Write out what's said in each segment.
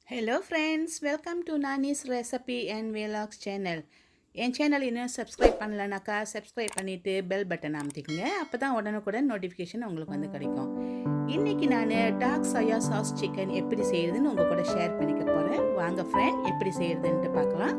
Hello friends, welcome to Nani's Recipe and Vlogs channel. N channel இன்னும் subscribe பண்ணலனாக்கா subscribe பண்ணிவிட்டு bell button அமைத்திக்கங்க. அப்போ தான் உடனுக்குடன் நோட்டிஃபிகேஷன் உங்களுக்கு வந்து கிடைக்கும். இன்றைக்கி நான் டார்க் சோயா சாஸ் சிக்கன் எப்படி செய்கிறதுன்னு உங்கள் கூட ஷேர் பண்ணிக்க போகிறேன். வாங்க ஃப்ரெண்ட், எப்படி செய்கிறதுன்ட்டு பார்க்கலாம்.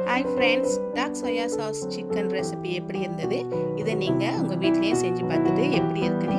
Hi friends, dark soya sauce chicken recipe எப்படி இருந்தது? இதை நீங்கள் உங்கள் வீட்லேயும் செஞ்சு பார்த்துட்டு எப்படி இருக்குன்னு